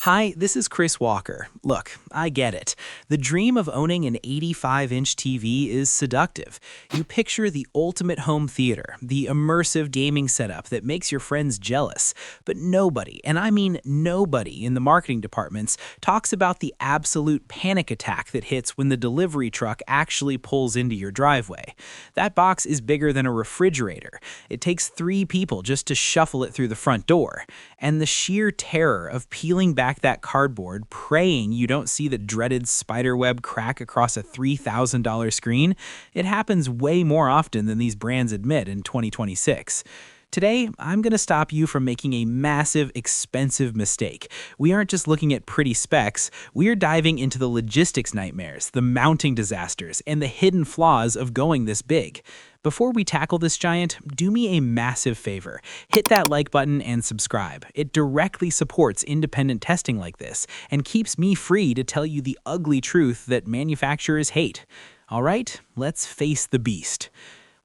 Hi, this is Chris Walker. Look, I get it. The dream of owning an 85-inch TV is seductive. You picture the ultimate home theater, the immersive gaming setup that makes your friends jealous. But nobody, and I mean nobody in the marketing departments, talks about the absolute panic attack that hits when the delivery truck actually pulls into your driveway. That box is bigger than a refrigerator. It takes 3 people just to shuffle it through the front door. And the sheer terror of peeling back that cardboard, praying you don't see the dreaded spiderweb crack across a $3,000 screen, it happens way more often than these brands admit in 2026. Today, I'm going to stop you from making a massive, expensive mistake. We aren't just looking at pretty specs, we're diving into the logistics nightmares, the mounting disasters, and the hidden flaws of going this big. Before we tackle this giant, do me a massive favor. Hit that like button and subscribe. It directly supports independent testing like this and keeps me free to tell you the ugly truth that manufacturers hate. All right, let's face the beast.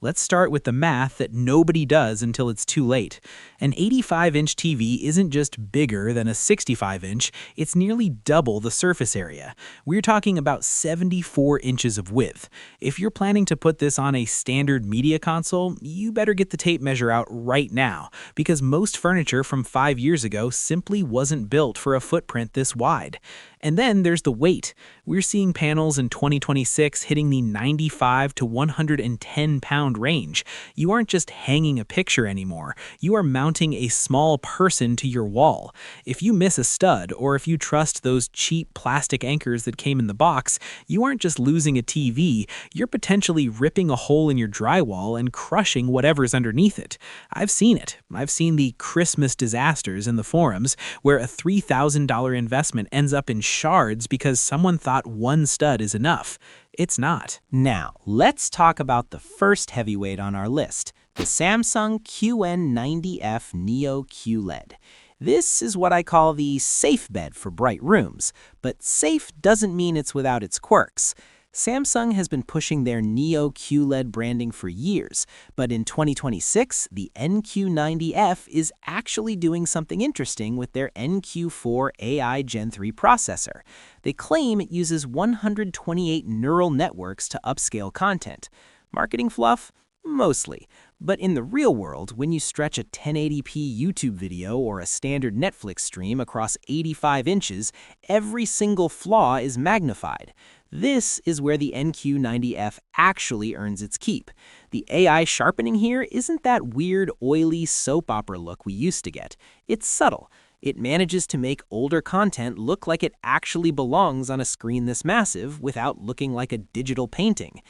Let's start with the math that nobody does until it's too late. An 85-inch TV isn't just bigger than a 65-inch, it's nearly double the surface area. We're talking about 74 inches of width. If you're planning to put this on a standard media console, you better get the tape measure out right now, because most furniture from 5 years ago simply wasn't built for a footprint this wide. And then there's the weight. We're seeing panels in 2026 hitting the 95 to 110 pound range. You aren't just hanging a picture anymore. You are mounting a small person to your wall. If you miss a stud, or if you trust those cheap plastic anchors that came in the box, you aren't just losing a TV, you're potentially ripping a hole in your drywall and crushing whatever's underneath it. I've seen it. I've seen the Christmas disasters in the forums where a $3,000 investment ends up in shards because someone thought one stud is enough. It's not. Now, let's talk about the first heavyweight on our list, the Samsung QN90F Neo QLED. This is what I call the safe bed for bright rooms, but safe doesn't mean it's without its quirks. Samsung has been pushing their Neo QLED branding for years, but in 2026, the NQ90F is actually doing something interesting with their NQ4 AI Gen 3 processor. They claim it uses 128 neural networks to upscale content. Marketing fluff? Mostly. But in the real world, when you stretch a 1080p YouTube video or a standard Netflix stream across 85 inches, every single flaw is magnified. This is where the NQ90F actually earns its keep. The AI sharpening here isn't that weird, oily soap opera look we used to get. It's subtle. It manages to make older content look like it actually belongs on a screen this massive without looking like a digital painting.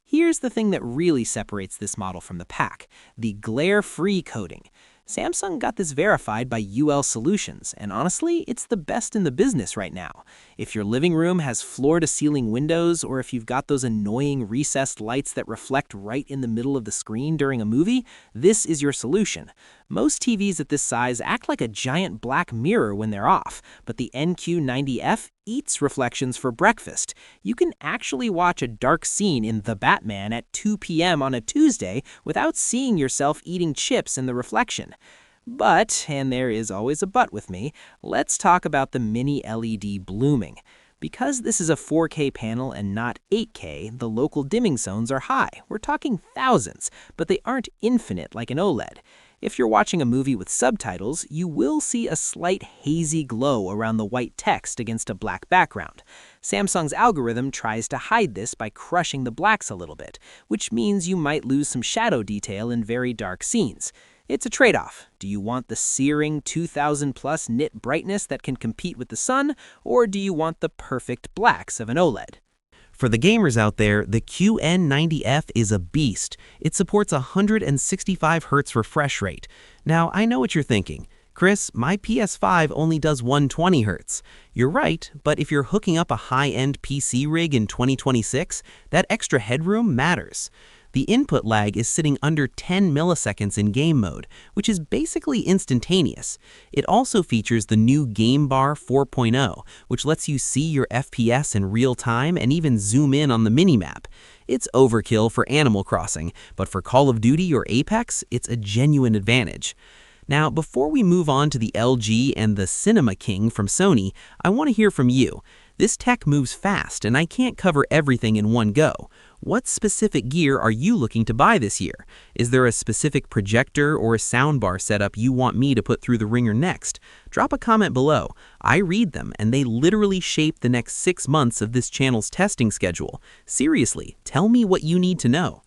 Here's the thing that really separates this model from the pack: the glare-free coating. Samsung got this verified by UL Solutions, and honestly, it's the best in the business right now. If your living room has floor-to-ceiling windows, or if you've got those annoying recessed lights that reflect right in the middle of the screen during a movie, this is your solution. Most TVs at this size act like a giant black mirror when they're off, but the NQ90F eats reflections for breakfast. You can actually watch a dark scene in The Batman at 2 p.m. on a Tuesday without seeing yourself eating chips in the reflection. But, and there is always a but with me, let's talk about the mini LED blooming. Because this is a 4K panel and not 8K, the local dimming zones are high. We're talking thousands, but they aren't infinite like an OLED. If you're watching a movie with subtitles, you will see a slight hazy glow around the white text against a black background. Samsung's algorithm tries to hide this by crushing the blacks a little bit, which means you might lose some shadow detail in very dark scenes. It's a trade-off. Do you want the searing 2000+ nit brightness that can compete with the sun, or do you want the perfect blacks of an OLED? For the gamers out there, the QN90F is a beast. It supports 165 Hz refresh rate. Now, I know what you're thinking. Chris, my PS5 only does 120 Hz. You're right, but if you're hooking up a high-end PC rig in 2026, that extra headroom matters. The input lag is sitting under 10 milliseconds in game mode, which is basically instantaneous. It also features the new Game Bar 4.0, which lets you see your FPS in real time and even zoom in on the minimap. It's overkill for Animal Crossing, but for Call of Duty or Apex, it's a genuine advantage. Now, before we move on to the LG and the Cinema King from Sony, I want to hear from you. This tech moves fast, and I can't cover everything in one go. What specific gear are you looking to buy this year? Is there a specific projector or a soundbar setup you want me to put through the ringer next? Drop a comment below. I read them, and they literally shape the next 6 months of this channel's testing schedule. Seriously, tell me what you need to know.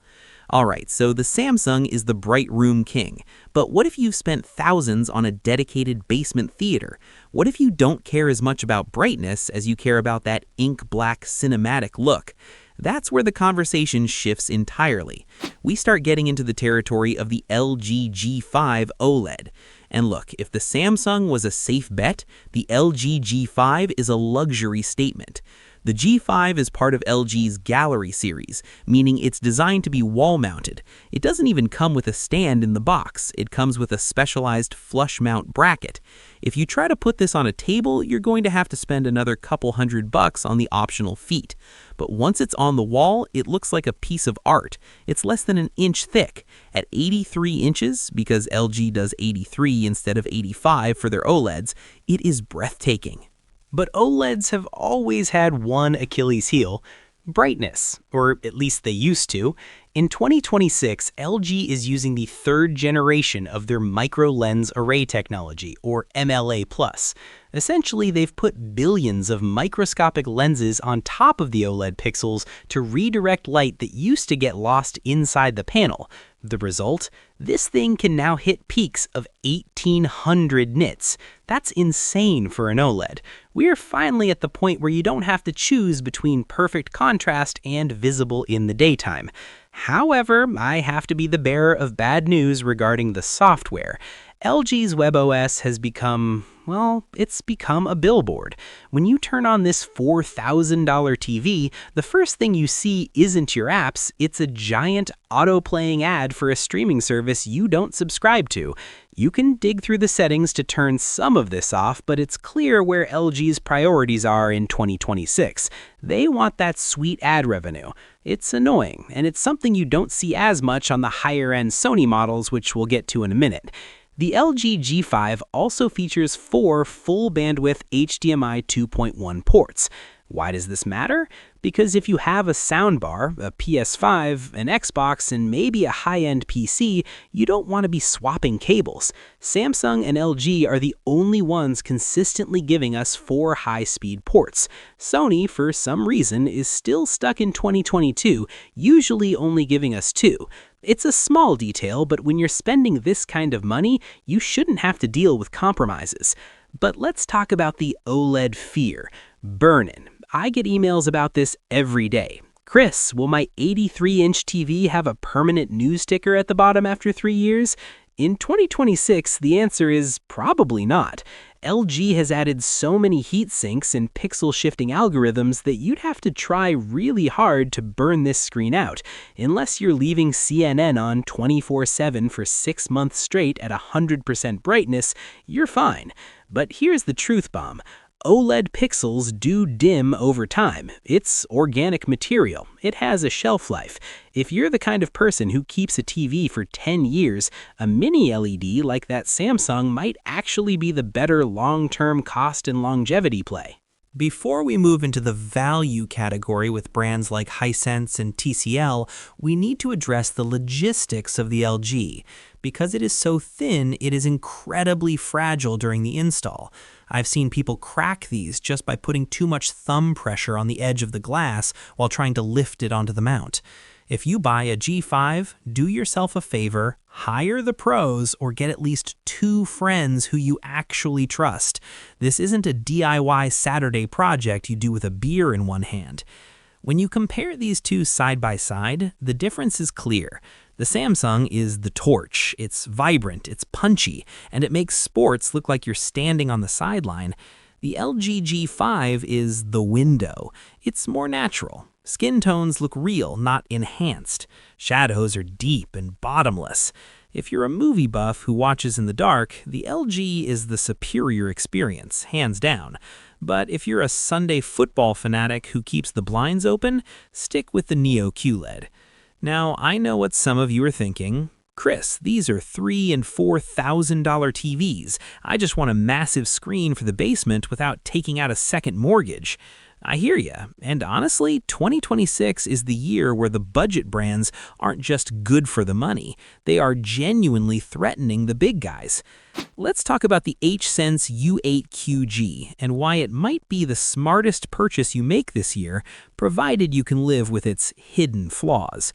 Alright, so the Samsung is the bright room king. But what if you've spent thousands on a dedicated basement theater? What if you don't care as much about brightness as you care about that ink black cinematic look? That's where the conversation shifts entirely. We start getting into the territory of the LG G5 OLED. And look, if the Samsung was a safe bet, the LG G5 is a luxury statement. The G5 is part of LG's Gallery series, meaning it's designed to be wall-mounted. It doesn't even come with a stand in the box. It comes with a specialized flush mount bracket. If you try to put this on a table, you're going to have to spend another couple $100 on the optional feet. But once it's on the wall, it looks like a piece of art. It's less than an inch thick. At 83 inches, because LG does 83 instead of 85 for their OLEDs, it is breathtaking. But OLEDs have always had one Achilles heel: brightness, or at least they used to. In 2026, LG is using the third generation of their micro lens array technology, or MLA+. Essentially, they've put billions of microscopic lenses on top of the OLED pixels to redirect light that used to get lost inside the panel. The result? This thing can now hit peaks of 1800 nits. That's insane for an OLED. We're finally at the point where you don't have to choose between perfect contrast and visible in the daytime. However, I have to be the bearer of bad news regarding the software. LG's WebOS has become, well, it's become a billboard. When you turn on this $4,000 TV, the first thing you see isn't your apps, it's a giant auto-playing ad for a streaming service you don't subscribe to. You can dig through the settings to turn some of this off, but it's clear where LG's priorities are in 2026. They want that sweet ad revenue. It's annoying, and it's something you don't see as much on the higher-end Sony models, which we'll get to in a minute. The LG G5 also features 4 full-bandwidth HDMI 2.1 ports. Why does this matter? Because if you have a soundbar, a PS5, an Xbox, and maybe a high-end PC, you don't want to be swapping cables. Samsung and LG are the only ones consistently giving us 4 high-speed ports. Sony, for some reason, is still stuck in 2022, usually only giving us 2. It's a small detail, but when you're spending this kind of money, you shouldn't have to deal with compromises. But let's talk about the OLED fear. Burn-in. I get emails about this every day. Chris, will my 83-inch TV have a permanent news sticker at the bottom after 3 years? In 2026, the answer is probably not. LG has added so many heat sinks and pixel shifting algorithms that you'd have to try really hard to burn this screen out. Unless you're leaving CNN on 24/7 for 6 months straight at 100% brightness, you're fine. But here's the truth bomb. OLED pixels do dim over time. It's organic material. It has a shelf life. If you're the kind of person who keeps a TV for 10 years, a mini LED like that Samsung might actually be the better long-term cost and longevity play. Before we move into the value category with brands like Hisense and TCL, we need to address the logistics of the LG. Because it is so thin, it is incredibly fragile during the install. I've seen people crack these just by putting too much thumb pressure on the edge of the glass while trying to lift it onto the mount. If you buy a G5, do yourself a favor, hire the pros or get at least 2 friends who you actually trust. This isn't a DIY Saturday project you do with a beer in one hand. When you compare these two side by side, the difference is clear. The Samsung is the torch. It's vibrant, it's punchy, and it makes sports look like you're standing on the sideline. The LG G5 is the window. It's more natural. Skin tones look real, not enhanced. Shadows are deep and bottomless. If you're a movie buff who watches in the dark, the LG is the superior experience, hands down. But if you're a Sunday football fanatic who keeps the blinds open, stick with the Neo QLED. Now, I know what some of you are thinking. Chris, these are $3,000 and $4,000 TVs. I just want a massive screen for the basement without taking out a second mortgage. I hear ya, and honestly, 2026 is the year where the budget brands aren't just good for the money, they are genuinely threatening the big guys. Let's talk about the Hisense U8QG and why it might be the smartest purchase you make this year, provided you can live with its hidden flaws.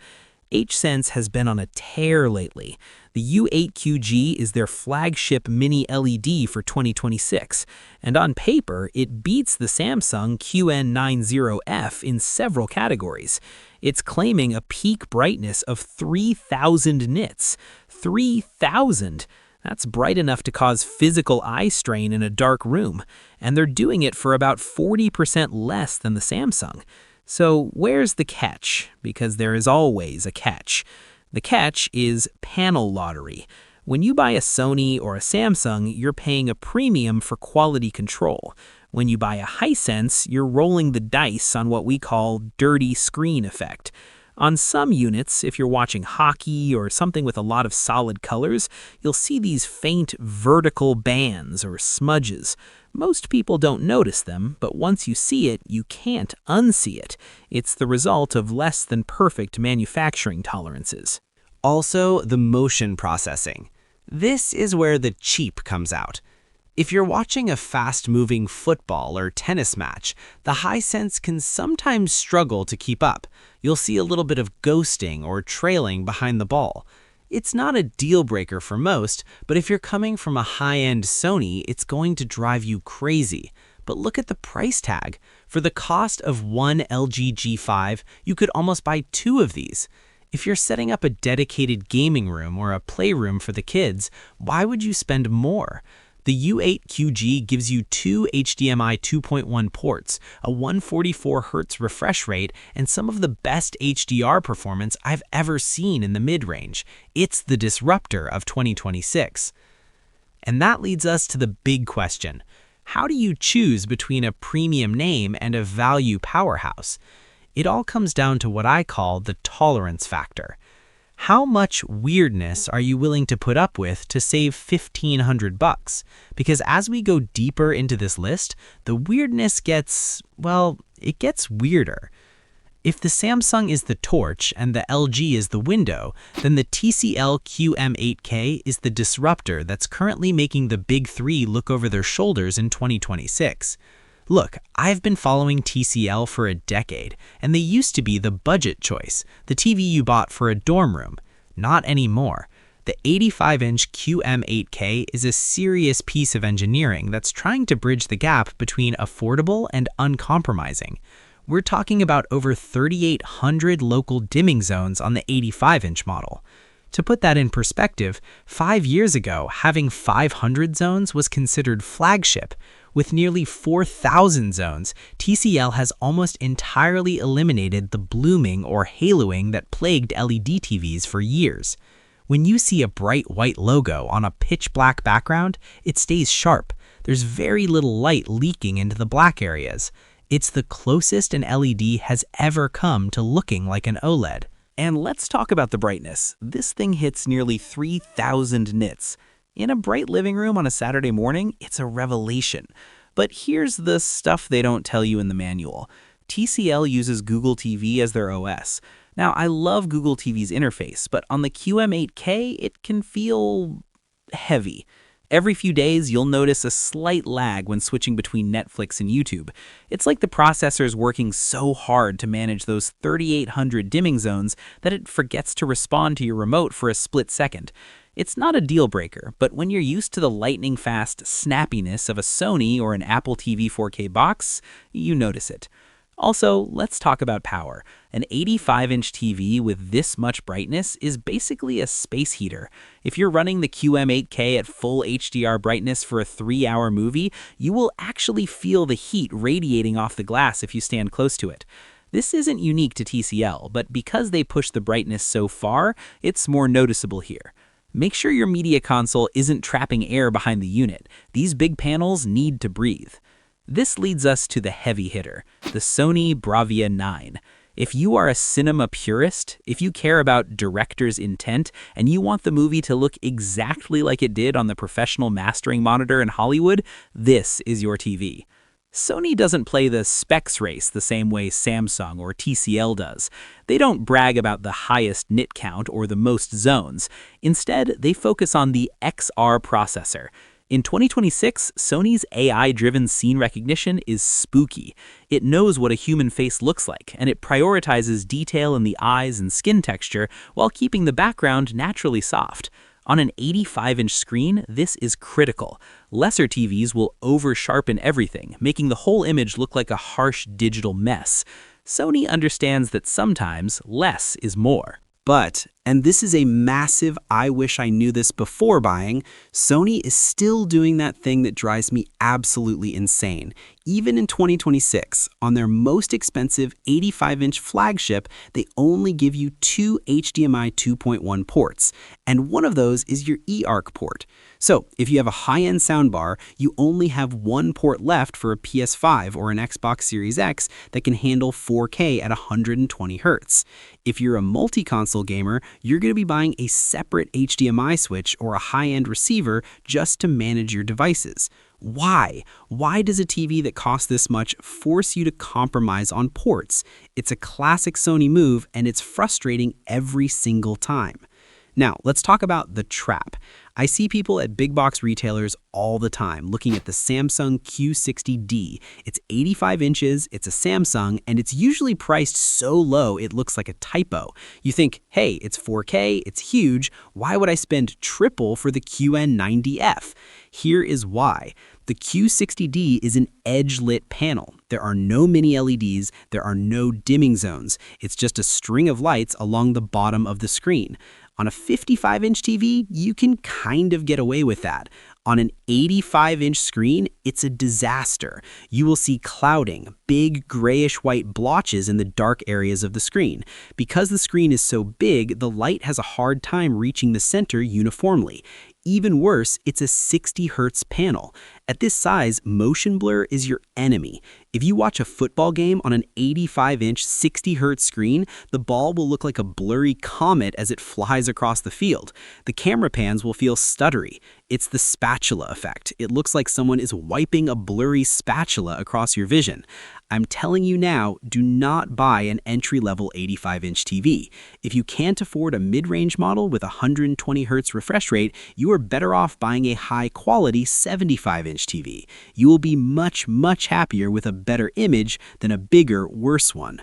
Hisense has been on a tear lately. The U8QG is their flagship mini LED for 2026, and on paper, it beats the Samsung QN90F in several categories. It's claiming a peak brightness of 3,000 nits. 3,000! That's bright enough to cause physical eye strain in a dark room, and they're doing it for about 40% less than the Samsung. So where's the catch? Because there is always a catch. The catch is panel lottery. When you buy a Sony or a Samsung, you're paying a premium for quality control. When you buy a Hisense, you're rolling the dice on what we call dirty screen effect. On some units, if you're watching hockey or something with a lot of solid colors, you'll see these faint vertical bands or smudges. Most people don't notice them, but once you see it, you can't unsee it. It's the result of less than perfect manufacturing tolerances. Also, the motion processing. This is where the cheap comes out. If you're watching a fast-moving football or tennis match, the Hisense can sometimes struggle to keep up. You'll see a little bit of ghosting or trailing behind the ball. It's not a deal breaker for most, but if you're coming from a high-end Sony, it's going to drive you crazy. But look at the price tag. For the cost of one LG G5, you could almost buy 2 of these. If you're setting up a dedicated gaming room or a playroom for the kids, why would you spend more? The U8QG gives you 2 HDMI 2.1 ports, a 144Hz refresh rate, and some of the best HDR performance I've ever seen in the mid-range. It's the disruptor of 2026. And that leads us to the big question. How do you choose between a premium name and a value powerhouse? It all comes down to what I call the tolerance factor. How much weirdness are you willing to put up with to save $1,500? Because as we go deeper into this list, the weirdness gets, well, it gets weirder. If the Samsung is the torch and the LG is the window, then the TCL QM8K is the disruptor that's currently making the big three look over their shoulders in 2026. Look, I've been following TCL for a decade, and they used to be the budget choice, the TV you bought for a dorm room. Not anymore. The 85-inch QM8K is a serious piece of engineering that's trying to bridge the gap between affordable and uncompromising. We're talking about over 3,800 local dimming zones on the 85-inch model. To put that in perspective, 5 years ago, having 500 zones was considered flagship. With nearly 4,000 zones, TCL has almost entirely eliminated the blooming or haloing that plagued LED TVs for years. When you see a bright white logo on a pitch black background, it stays sharp. There's very little light leaking into the black areas. It's the closest an LED has ever come to looking like an OLED. And let's talk about the brightness. This thing hits nearly 3,000 nits. In a bright living room on a Saturday morning, it's a revelation. But here's the stuff they don't tell you in the manual. TCL uses Google TV as their OS. Now, I love Google TV's interface, but on the QM8K, it can feel heavy. Every few days, you'll notice a slight lag when switching between Netflix and YouTube. It's like the processor is working so hard to manage those 3,800 dimming zones that it forgets to respond to your remote for a split second. It's not a deal breaker, but when you're used to the lightning-fast snappiness of a Sony or an Apple TV 4K box, you notice it. Also, let's talk about power. An 85-inch TV with this much brightness is basically a space heater. If you're running the QM8K at full HDR brightness for a 3-hour movie, you will actually feel the heat radiating off the glass if you stand close to it. This isn't unique to TCL, but because they push the brightness so far, it's more noticeable here. Make sure your media console isn't trapping air behind the unit. These big panels need to breathe. This leads us to the heavy hitter, the Sony Bravia 9. If you are a cinema purist, if you care about director's intent, and you want the movie to look exactly like it did on the professional mastering monitor in Hollywood, this is your TV. Sony doesn't play the specs race the same way Samsung or TCL does. They don't brag about the highest nit count or the most zones. Instead, they focus on the XR processor. In 2026, Sony's AI-driven scene recognition is spooky. It knows what a human face looks like, and it prioritizes detail in the eyes and skin texture while keeping the background naturally soft. On an 85-inch screen, this is critical. Lesser TVs will over-sharpen everything, making the whole image look like a harsh digital mess. Sony understands that sometimes less is more. But, and this is a massive I wish I knew this before buying, Sony is still doing that thing that drives me absolutely insane. Even in 2026, on their most expensive 85-inch flagship, they only give you 2 HDMI 2.1 ports, and one of those is your eARC port. So, if you have a high-end soundbar, you only have one port left for a PS5 or an Xbox Series X that can handle 4K at 120 Hz. If you're a multi-console gamer, you're going to be buying a separate HDMI switch or a high-end receiver just to manage your devices. Why? Why does a TV that costs this much force you to compromise on ports? It's a classic Sony move, and it's frustrating every single time. Now, let's talk about the trap. I see people at big box retailers all the time looking at the Samsung Q60D. It's 85 inches, it's a Samsung, and it's usually priced so low it looks like a typo. You think, hey, it's 4K, it's huge, why would I spend triple for the QN90F? Here is why. The Q60D is an edge-lit panel. There are no mini LEDs, there are no dimming zones. It's just a string of lights along the bottom of the screen. On a 55-inch TV, you can kind of get away with that. On an 85-inch screen, it's a disaster. You will see clouding, big grayish-white blotches in the dark areas of the screen. Because the screen is so big, the light has a hard time reaching the center uniformly. Even worse, it's a 60 Hz panel. At this size, motion blur is your enemy. If you watch a football game on an 85-inch 60 Hz screen, the ball will look like a blurry comet as it flies across the field. The camera pans will feel stuttery. It's the spatula effect. It looks like someone is wiping a blurry spatula across your vision. I'm telling you now, do not buy an entry-level 85-inch TV. If you can't afford a mid-range model with 120 Hz refresh rate, you are better off buying a high-quality 75-inch TV. You will be much, much happier with a better image than a bigger, worse one.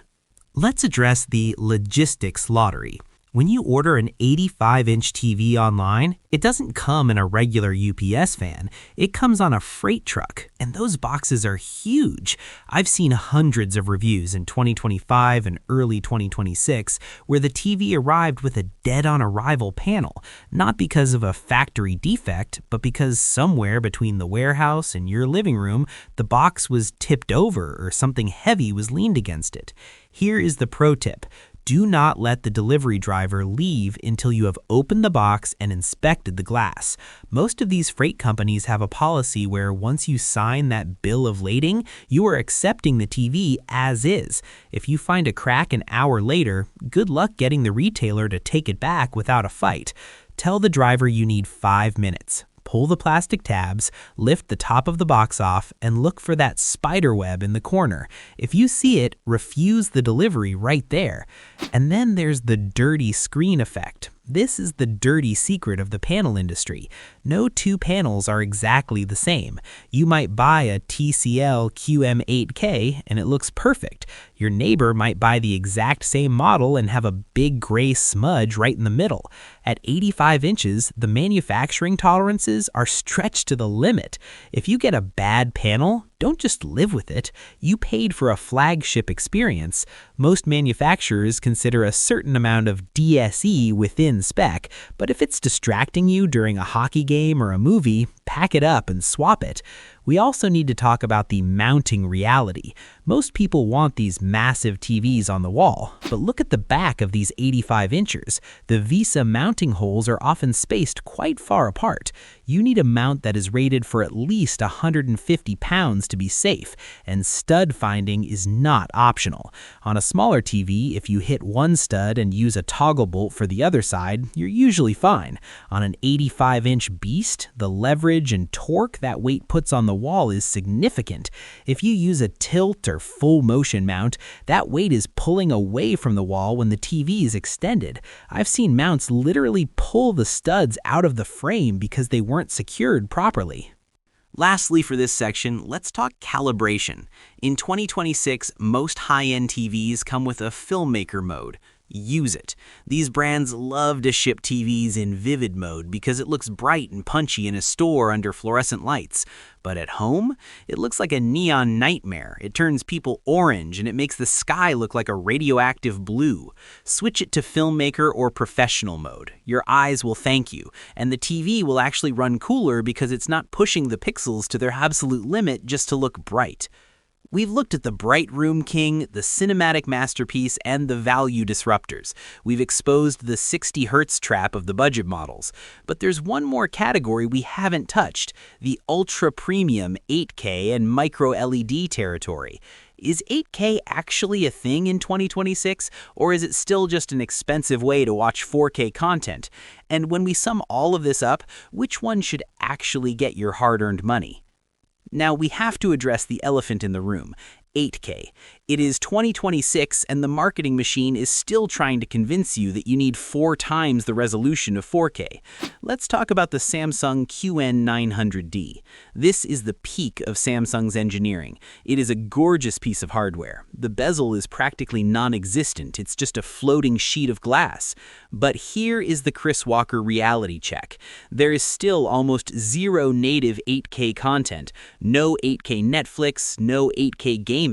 Let's address the logistics lottery. When you order an 85-inch TV online, it doesn't come in a regular UPS van. It comes on a freight truck, and those boxes are huge. I've seen hundreds of reviews in 2025 and early 2026 where the TV arrived with a dead-on-arrival panel, not because of a factory defect, but because somewhere between the warehouse and your living room, the box was tipped over or something heavy was leaned against it. Here is the pro tip. Do not let the delivery driver leave until you have opened the box and inspected the glass. Most of these freight companies have a policy where once you sign that bill of lading, you are accepting the TV as is. If you find a crack an hour later, good luck getting the retailer to take it back without a fight. Tell the driver you need 5 minutes. Pull the plastic tabs, lift the top of the box off, and look for that spider web in the corner. If you see it, refuse the delivery right there. And then there's the dirty screen effect. This is the dirty secret of the panel industry. No two panels are exactly the same. You might buy a TCL QM8K and it looks perfect. Your neighbor might buy the exact same model and have a big gray smudge right in the middle. At 85 inches, the manufacturing tolerances are stretched to the limit. If you get a bad panel, don't just live with it. You paid for a flagship experience. Most manufacturers consider a certain amount of DSE within spec, but if it's distracting you during a hockey game or a movie, pack it up and swap it. We also need to talk about the mounting reality. Most people want these massive TVs on the wall, but look at the back of these 85 inchers. The VISA mounting holes are often spaced quite far apart. you need a mount that is rated for at least 150 pounds to be safe, and stud finding is not optional. On a smaller TV, if you hit one stud and use a toggle bolt for the other side, you're usually fine. On an 85-inch beast, the leverage and torque that weight puts on the wall is significant. If you use a tilt or full motion mount, that weight is pulling away from the wall when the TV is extended. I've seen mounts literally pull the studs out of the frame because they weren't secured properly. Lastly, for this section, let's talk calibration. In 2026, most high-end TVs come with a filmmaker mode. Use it. These brands love to ship TVs in vivid mode because it looks bright and punchy in a store under fluorescent lights. But at home, it looks like a neon nightmare. It turns people orange and it makes the sky look like a radioactive blue. Switch it to filmmaker or professional mode. Your eyes will thank you, and the TV will actually run cooler because it's not pushing the pixels to their absolute limit just to look bright. We've looked at the bright room king, the cinematic masterpiece, and the value disruptors. We've exposed the 60 Hz trap of the budget models. But there's one more category we haven't touched, the ultra-premium 8K and micro-LED territory. Is 8K actually a thing in 2026, or is it still just an expensive way to watch 4K content? And when we sum all of this up, which one should actually get your hard-earned money? Now, we have to address the elephant in the room, 8K. It is 2026 and the marketing machine is still trying to convince you that you need 4 times the resolution of 4K. Let's talk about the Samsung QN900D. This is the peak of Samsung's engineering. It is a gorgeous piece of hardware. The bezel is practically non-existent. It's just a floating sheet of glass. But here is the Chris Walker reality check. There is still almost zero native 8K content, no 8K Netflix, no 8K gaming.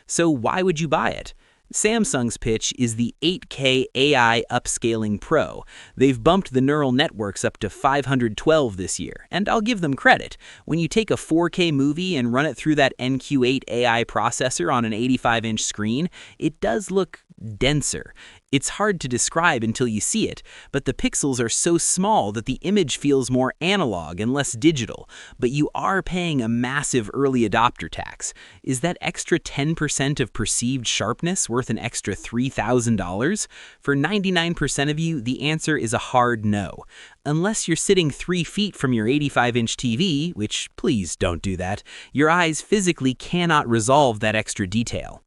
So why would you buy it? Samsung's pitch is the 8K AI Upscaling Pro. They've bumped the neural networks up to 512 this year, and I'll give them credit. When you take a 4K movie and run it through that NQ8 AI processor on an 85-inch screen, it does look denser. It's hard to describe until you see it, but the pixels are so small that the image feels more analog and less digital, but you are paying a massive early adopter tax. Is that extra 10% of perceived sharpness worth an extra $3,000? For 99% of you, the answer is a hard no. Unless you're sitting 3 feet from your 85-inch TV, which please don't do that, your eyes physically cannot resolve that extra detail.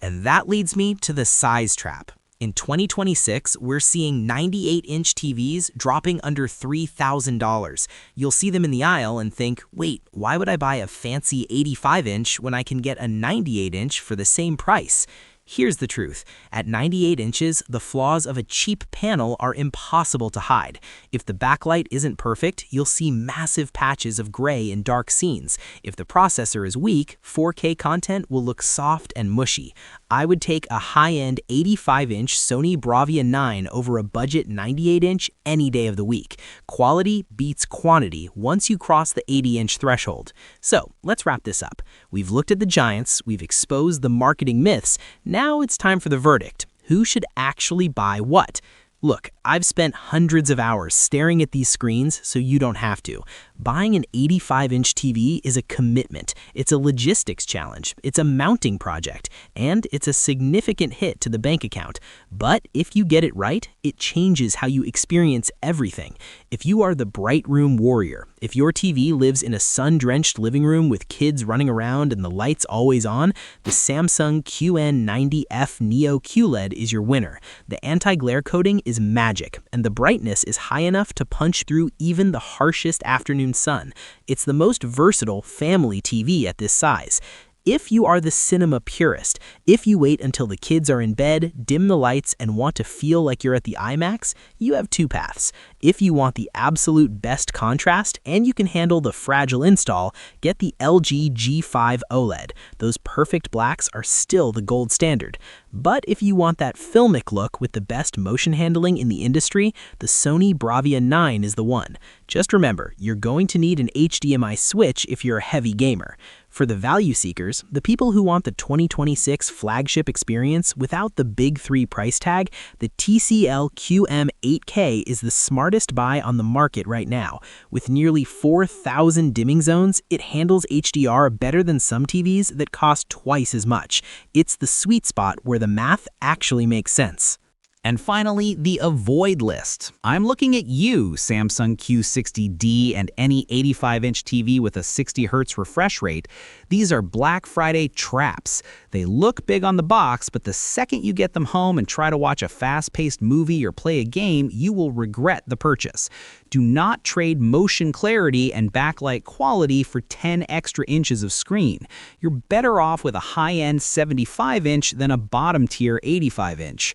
And that leads me to the size trap. In 2026, we're seeing 98-inch TVs dropping under $3,000. You'll see them in the aisle and think, wait, why would I buy a fancy 85-inch when I can get a 98-inch for the same price? Here's the truth. At 98 inches, the flaws of a cheap panel are impossible to hide. If the backlight isn't perfect, you'll see massive patches of gray in dark scenes. If the processor is weak, 4K content will look soft and mushy. I would take a high-end 85-inch Sony Bravia 9 over a budget 98-inch any day of the week. Quality beats quantity once you cross the 80-inch threshold. So, let's wrap this up. We've looked at the giants, we've exposed the marketing myths. Now it's time for the verdict. Who should actually buy what? Look, I've spent hundreds of hours staring at these screens so you don't have to. Buying an 85-inch TV is a commitment. It's a logistics challenge. It's a mounting project. And it's a significant hit to the bank account. But if you get it right, it changes how you experience everything. If you are the bright room warrior, if your TV lives in a sun-drenched living room with kids running around and the lights always on, the Samsung QN90F Neo QLED is your winner. The anti-glare coating is magic, and the brightness is high enough to punch through even the harshest afternoon sun. It's the most versatile family TV at this size. If you are the cinema purist, if you wait until the kids are in bed, dim the lights, and want to feel like you're at the IMAX, you have 2 paths. If you want the absolute best contrast and you can handle the fragile install, get the LG G5 OLED. Those perfect blacks are still the gold standard. But if you want that filmic look with the best motion handling in the industry, the Sony Bravia 9 is the one. Just remember, you're going to need an HDMI switch if you're a heavy gamer. For the value seekers, the people who want the 2026 flagship experience without the big 3 price tag, the TCL QM8K is the smartest buy on the market right now. With nearly 4,000 dimming zones, it handles HDR better than some TVs that cost twice as much. It's the sweet spot where the math actually makes sense. And finally, the avoid list. I'm looking at you, Samsung Q60D and any 85-inch TV with a 60 Hz refresh rate. These are Black Friday traps. They look big on the box, but the second you get them home and try to watch a fast-paced movie or play a game, you will regret the purchase. Do not trade motion clarity and backlight quality for 10 extra inches of screen. You're better off with a high-end 75-inch than a bottom-tier 85-inch.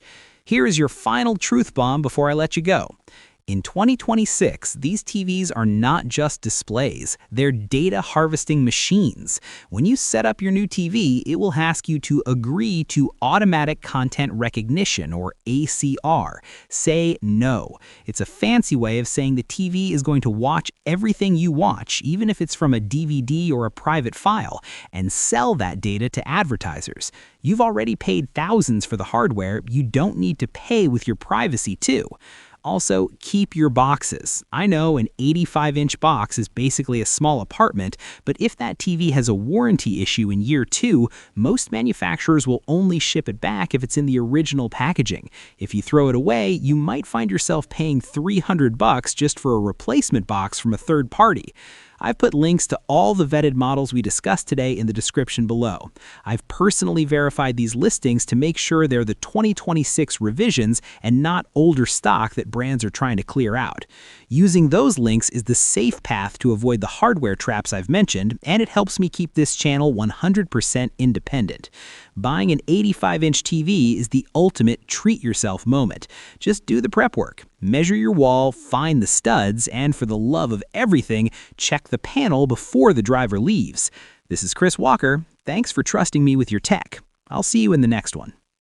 Here is your final truth bomb before I let you go. In 2026, these TVs are not just displays, they're data harvesting machines. When you set up your new TV, it will ask you to agree to automatic content recognition, or ACR. Say no. It's a fancy way of saying the TV is going to watch everything you watch, even if it's from a DVD or a private file, and sell that data to advertisers. You've already paid thousands for the hardware, you don't need to pay with your privacy too. Also, keep your boxes. I know an 85-inch box is basically a small apartment, but if that TV has a warranty issue in year 2, most manufacturers will only ship it back if it's in the original packaging. If you throw it away, you might find yourself paying $300 just for a replacement box from a third party. I've put links to all the vetted models we discussed today in the description below. I've personally verified these listings to make sure they're the 2026 revisions and not older stock that brands are trying to clear out. Using those links is the safe path to avoid the hardware traps I've mentioned, and it helps me keep this channel 100% independent. Buying an 85-inch TV is the ultimate treat-yourself moment. Just do the prep work. Measure your wall, find the studs, and for the love of everything, check the panel before the driver leaves. This is Chris Walker. Thanks for trusting me with your tech. I'll see you in the next one.